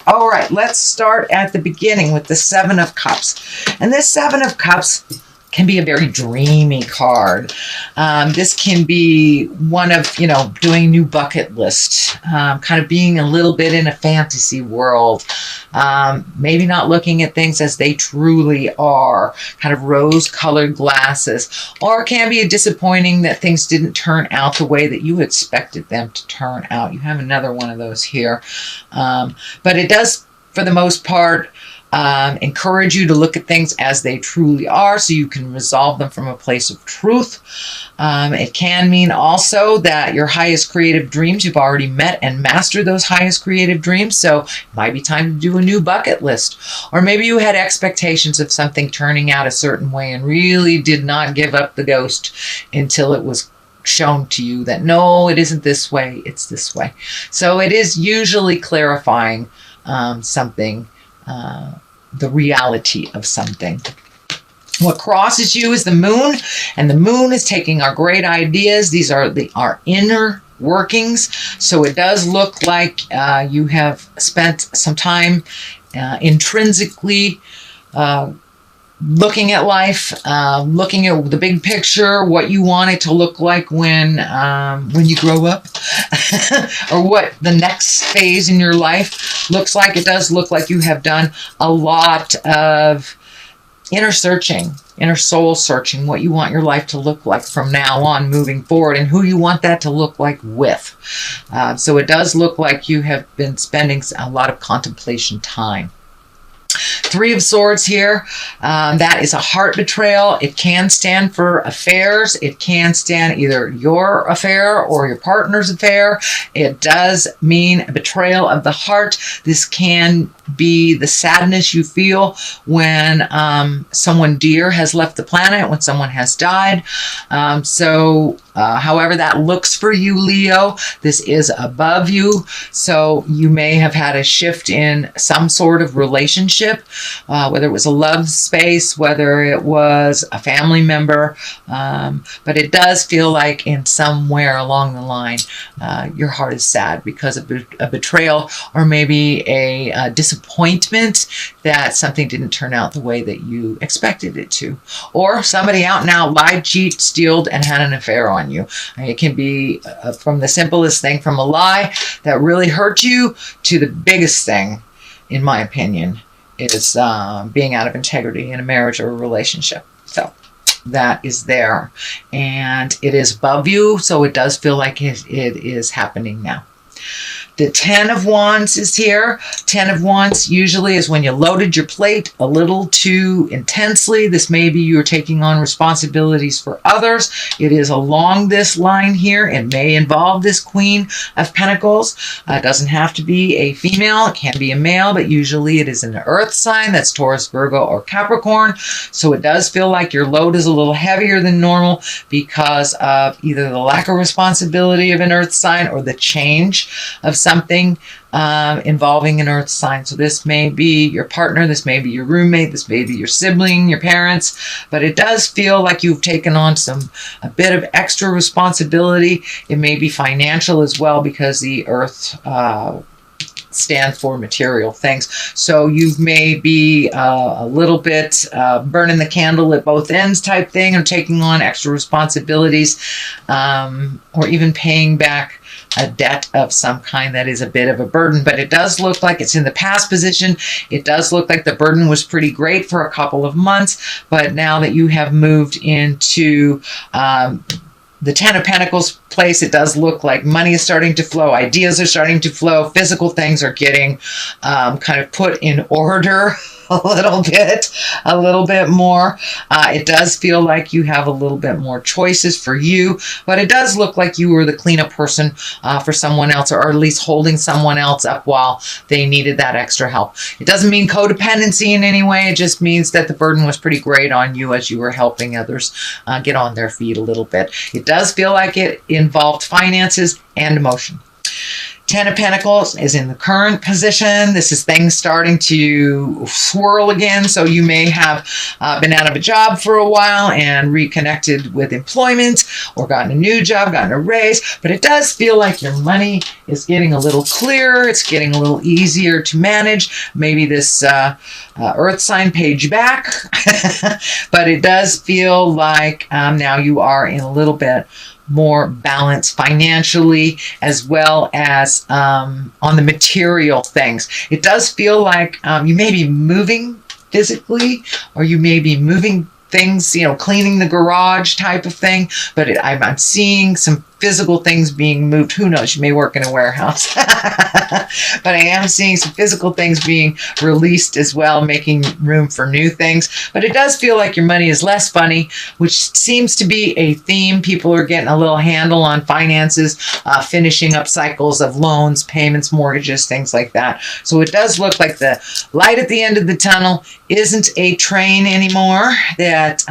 All right, let's start at the beginning with the Seven of Cups. And this Seven of Cups can be a very dreamy card. This can be one of, doing new bucket list, kind of being a little bit in a fantasy world, maybe not looking at things as they truly are, kind of rose-colored glasses, or it can be disappointing that things didn't turn out the way that you expected them to turn out. You have another one of those here. But it does, for the most part, encourage you to look at things as they truly are so you can resolve them from a place of truth. It can mean also that your highest creative dreams, you've already met and mastered those highest creative dreams, so it might be time to do a new bucket list. Or maybe you had expectations of something turning out a certain way and really did not give up the ghost until it was shown to you that no, it isn't this way, it's this way. So it is usually clarifying something, the reality of something. What crosses you is the moon, and the moon is taking our great ideas. These are our inner workings. So it does look like you have spent some time intrinsically looking at life, looking at the big picture, what you want it to look like when you grow up, or what the next phase in your life looks like. It does look like you have done a lot of inner searching, inner soul searching, what you want your life to look like from now on moving forward, and who you want that to look like with. So it does look like you have been spending a lot of contemplation time. Three of Swords here. That is a heart betrayal. It can stand for affairs. It can stand either your affair or your partner's affair. It does mean a betrayal of the heart. This can be the sadness you feel when someone dear has left the planet, when someone has died. However that looks for you, Leo, this is above you. So you may have had a shift in some sort of relationship, whether it was a love space, whether it was a family member. But it does feel like in somewhere along the line, your heart is sad because of a betrayal, or maybe a disappointment that something didn't turn out the way that you expected it to. Or somebody out and out lied, cheated, stealed, and had an affair on you. It can be from the simplest thing, from a lie that really hurt you, to the biggest thing, in my opinion, is being out of integrity in a marriage or a relationship. So that is there. And it is above you, so it does feel like it is happening now. The Ten of Wands is here. Ten of Wands usually is when you loaded your plate a little too intensely. This may be you're taking on responsibilities for others. It is along this line here. It may involve this Queen of Pentacles. It doesn't have to be a female. It can be a male, but usually it is an earth sign. That's Taurus, Virgo, or Capricorn. So it does feel like your load is a little heavier than normal because of either the lack of responsibility of an earth sign or the change of something involving an earth sign. So this may be your partner, this may be your roommate, this may be your sibling, your parents, but it does feel like you've taken on a bit of extra responsibility. It may be financial as well, because the earth stands for material things. So you may be a little bit burning the candle at both ends type thing, or taking on extra responsibilities, or even paying back a debt of some kind that is a bit of a burden. But it does look like it's in the past position. It does look like the burden was pretty great for a couple of months, but now that you have moved into the Ten of Pentacles place, it does look like money is starting to flow, ideas are starting to flow, physical things are getting kind of put in order a little bit more. It does feel like you have a little bit more choices for you, but it does look like you were the cleanup person for someone else, or at least holding someone else up while they needed that extra help. It doesn't mean codependency in any way. It just means that the burden was pretty great on you as you were helping others get on their feet a little bit. It does feel like it involved finances and emotion. Ten of Pentacles is in the current position. This is things starting to swirl again. So you may have been out of a job for a while and reconnected with employment, or gotten a new job, gotten a raise. But it does feel like your money is getting a little clearer. It's getting a little easier to manage. Maybe this earth sign paid you back. But it does feel like now you are in a little bit more balance financially, as well as on the material things. It does feel like you may be moving physically, or you may be moving things, cleaning the garage type of thing. But I'm seeing some physical things being moved. Who knows? You may work in a warehouse. But I am seeing some physical things being released as well, making room for new things. But it does feel like your money is less funny, which seems to be a theme. People are getting a little handle on finances, finishing up cycles of loans, payments, mortgages, things like that. So it does look like the light at the end of the tunnel isn't a train anymore, that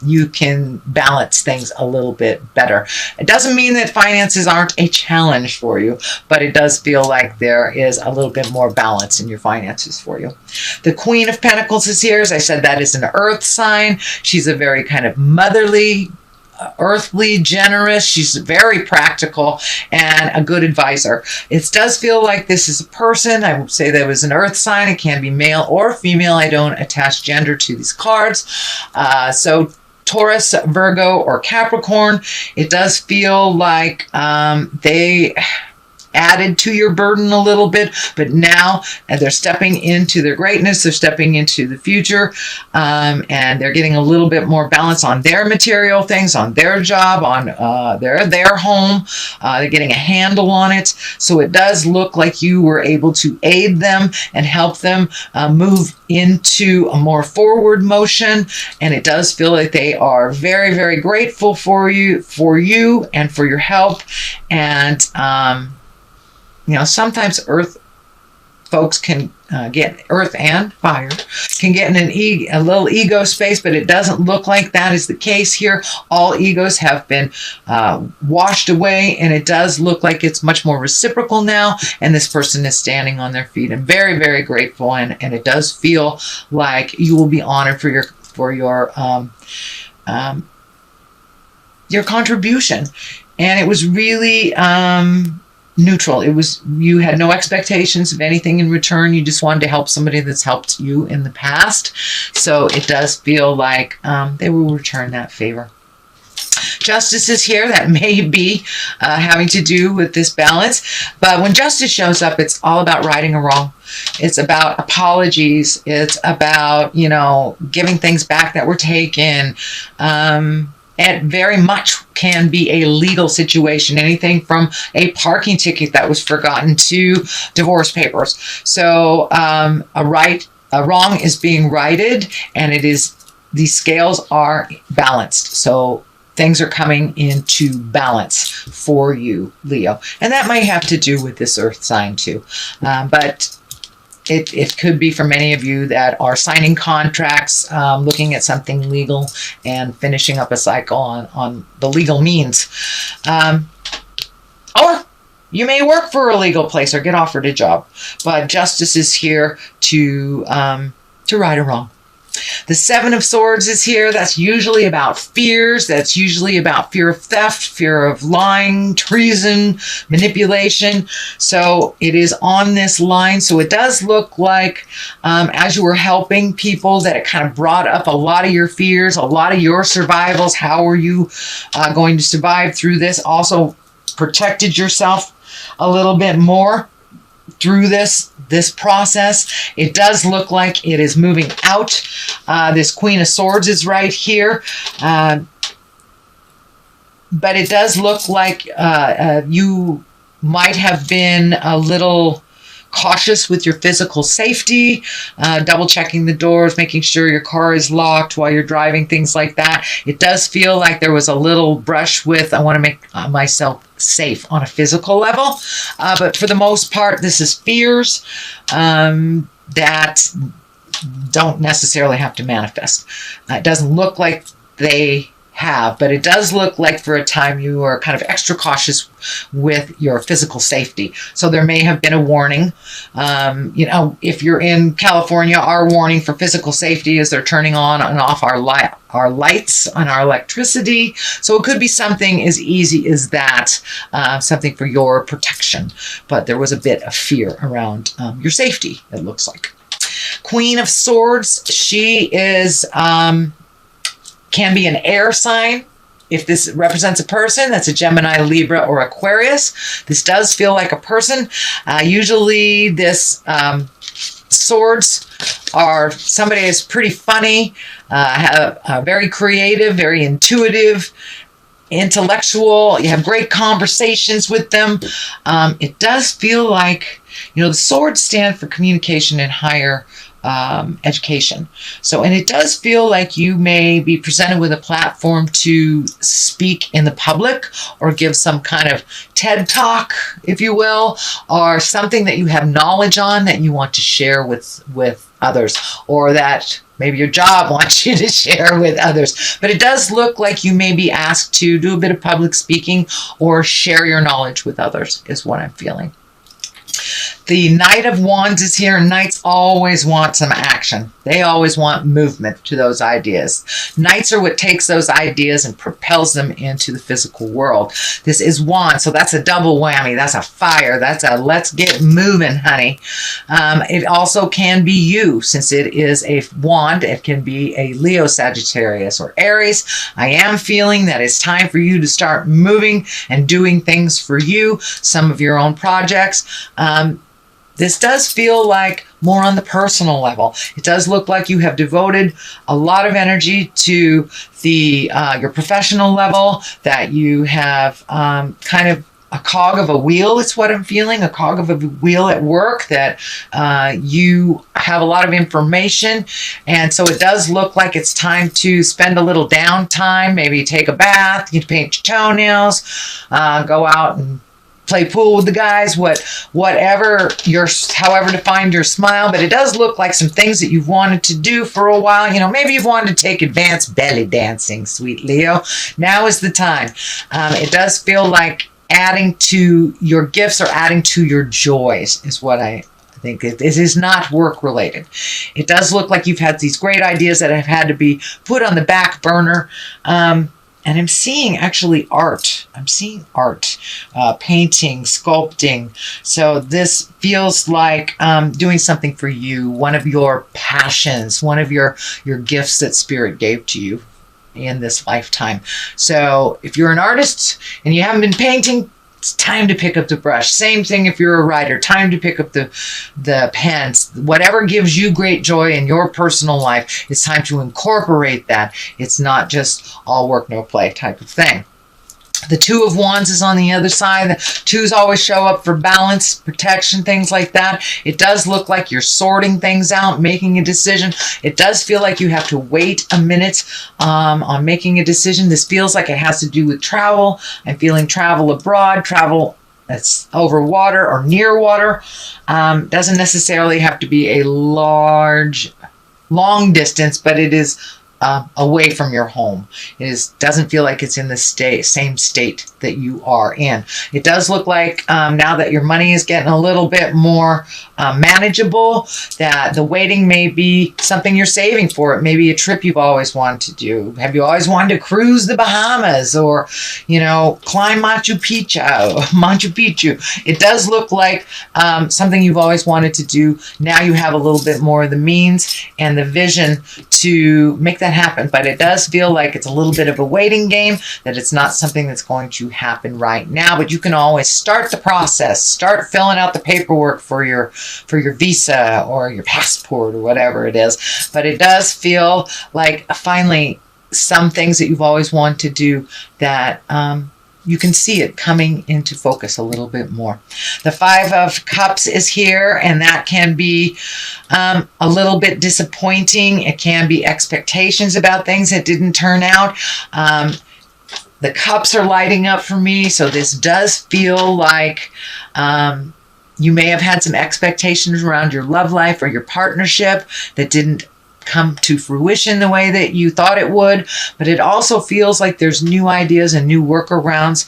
you can balance things a little bit better. It doesn't mean that finances aren't a challenge for you, but it does feel like there is a little bit more balance in your finances for you. The Queen of Pentacles is here. As I said, that is an earth sign. She's a very kind of motherly, earthly, generous. She's very practical and a good advisor. It does feel like this is a person. I would say that was an earth sign. It can be male or female. I don't attach gender to these cards. So Taurus, Virgo, or Capricorn, it does feel like they added to your burden a little bit, but now they're stepping into their greatness. They're stepping into the future, and they're getting a little bit more balance on their material things, on their job, on their home. They're getting a handle on it. So it does look like you were able to aid them and help them move into a more forward motion. And it does feel like they are very, very grateful for you and for your help. And sometimes earth folks can get, earth and fire, can get in a little ego space, but it doesn't look like that is the case here. All egos have been washed away, and it does look like it's much more reciprocal now, and this person is standing on their feet and very, very grateful, and it does feel like you will be honored for your contribution. And it was really neutral. You had no expectations of anything in return. You just wanted to help somebody that's helped you in the past. So it does feel like they will return that favor. Justice is here. That may be having to do with this balance. But when justice shows up, it's all about righting a wrong. It's about apologies. It's about, giving things back that were taken. It very much can be a legal situation, anything from a parking ticket that was forgotten to divorce papers. So a wrong is being righted, and these scales are balanced. So things are coming into balance for you, Leo. And that might have to do with this earth sign too. But it could be for many of you that are signing contracts, looking at something legal and finishing up a cycle on the legal means. Or you may work for a legal place or get offered a job. But justice is here to right a wrong. The Seven of Swords is here. That's usually about fears. That's usually about fear of theft, fear of lying, treason, manipulation. So it is on this line. So it does look like as you were helping people that it kind of brought up a lot of your fears, a lot of your survivals. How are you going to survive through this? Also protected yourself a little bit more through this process. It does look like it is moving out. This Queen of Swords is right here. But it does look like you might have been a little cautious with your physical safety, double checking the doors, making sure your car is locked while you're driving, things like that. It does feel like there was a little brush with, I want to make myself safe on a physical level. But for the most part, this is fears that don't necessarily have to manifest. It doesn't look like they have, but it does look like for a time you are kind of extra cautious with your physical safety. So there may have been a warning. If you're in California, our warning for physical safety is they're turning on and off our lights and our electricity. So it could be something as easy as that, something for your protection. But there was a bit of fear around your safety, it looks like. Queen of Swords, she is can be an air sign. If this represents a person, that's a Gemini, Libra, or Aquarius. This does feel like a person. Usually this swords are somebody who's pretty funny, very creative, very intuitive, intellectual. You have great conversations with them. It does feel like, the swords stand for communication and higher education. So, and it does feel like you may be presented with a platform to speak in the public or give some kind of TED talk, if you will, or something that you have knowledge on that you want to share with others, or that maybe your job wants you to share with others. But it does look like you may be asked to do a bit of public speaking or share your knowledge with others, is what I'm feeling. The Knight of Wands is here, and Knights always want some action. They always want movement to those ideas. Knights are what takes those ideas and propels them into the physical world. This is Wands, so that's a double whammy. That's a fire. That's a let's get moving, honey. It also can be you, since it is a wand. It can be a Leo, Sagittarius, or Aries. I am feeling that it's time for you to start moving and doing things for you, some of your own projects. This does feel like more on the personal level. It does look like you have devoted a lot of energy to your professional level, that you have kind of a cog of a wheel. It's what I'm feeling, a cog of a wheel at work, that you have a lot of information. And so it does look like it's time to spend a little downtime, maybe take a bath, you paint your toenails, go out and play pool with the guys, however defined your smile. But it does look like some things that you've wanted to do for a while. Maybe you've wanted to take advanced belly dancing, sweet Leo. Now is the time. It does feel like adding to your gifts or adding to your joys is what I think. It is not work related. It does look like you've had these great ideas that have had to be put on the back burner. And I'm seeing actually art. I'm seeing art, painting, sculpting. So this feels like doing something for you, one of your passions, one of your gifts that Spirit gave to you in this lifetime. So if you're an artist and you haven't been painting, it's time to pick up the brush. Same thing if you're a writer, time to pick up the pens. Whatever gives you great joy in your personal life, it's time to incorporate that. It's not just all work, no play type of thing. The Two of Wands is on the other side. The twos always show up for balance, protection, things like that. It does look like you're sorting things out, making a decision. It does feel like you have to wait a minute on making a decision. This feels like it has to do with travel. I'm feeling travel abroad, travel that's over water or near water. Doesn't necessarily have to be a long distance, but it is away from your home. It doesn't feel like it's in the same state that you are in. It does look like now that your money is getting a little bit more manageable, that the waiting may be something you're saving for. It may be a trip you've always wanted to do. Have you always wanted to cruise the Bahamas or, climb Machu Picchu? It does look like something you've always wanted to do. Now you have a little bit more of the means and the vision to make that happen. But it does feel like it's a little bit of a waiting game, that it's not something that's going to happen right now. But you can always start the process, start filling out the paperwork for your visa or your passport or whatever it is. But it does feel like finally some things that you've always wanted to do, that you can see it coming into focus a little bit more. The Five of Cups is here, and that can be a little bit disappointing. It can be expectations about things that didn't turn out. The cups are lighting up for me, so this does feel like you may have had some expectations around your love life or your partnership that didn't come to fruition the way that you thought it would, but it also feels like there's new ideas and new workarounds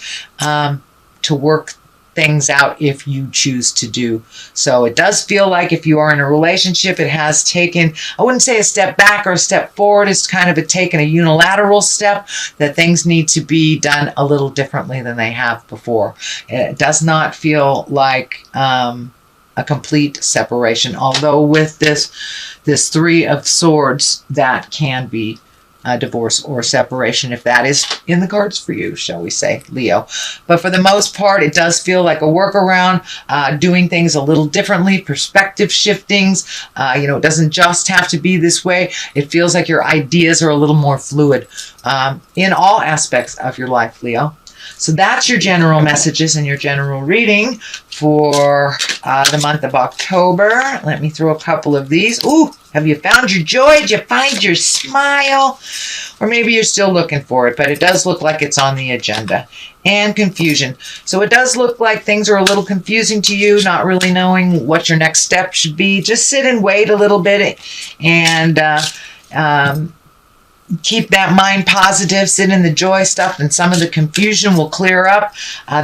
to work things out if you choose to do. So it does feel like if you are in a relationship, it has taken, I wouldn't say a step back or a step forward, it's kind of taken a unilateral step, that things need to be done a little differently than they have before. It does not feel like a complete separation, although with this Three of Swords, that can be a divorce or separation, if that is in the cards for you, shall we say, Leo. But for the most part, it does feel like a workaround, doing things a little differently, perspective shiftings. It doesn't just have to be this way. It feels like your ideas are a little more fluid in all aspects of your life, Leo. So that's your general messages and your general reading for the month of October. Let me throw a couple of these. Ooh, have you found your joy? Did you find your smile? Or maybe you're still looking for it, but it does look like it's on the agenda. And confusion. So it does look like things are a little confusing to you, not really knowing what your next step should be. Just sit and wait a little bit and keep that mind positive, sit in the joy stuff, and some of the confusion will clear up.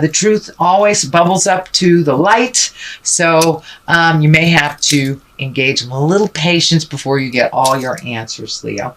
The truth always bubbles up to the light, so you may have to engage in a little patience before you get all your answers, Leo.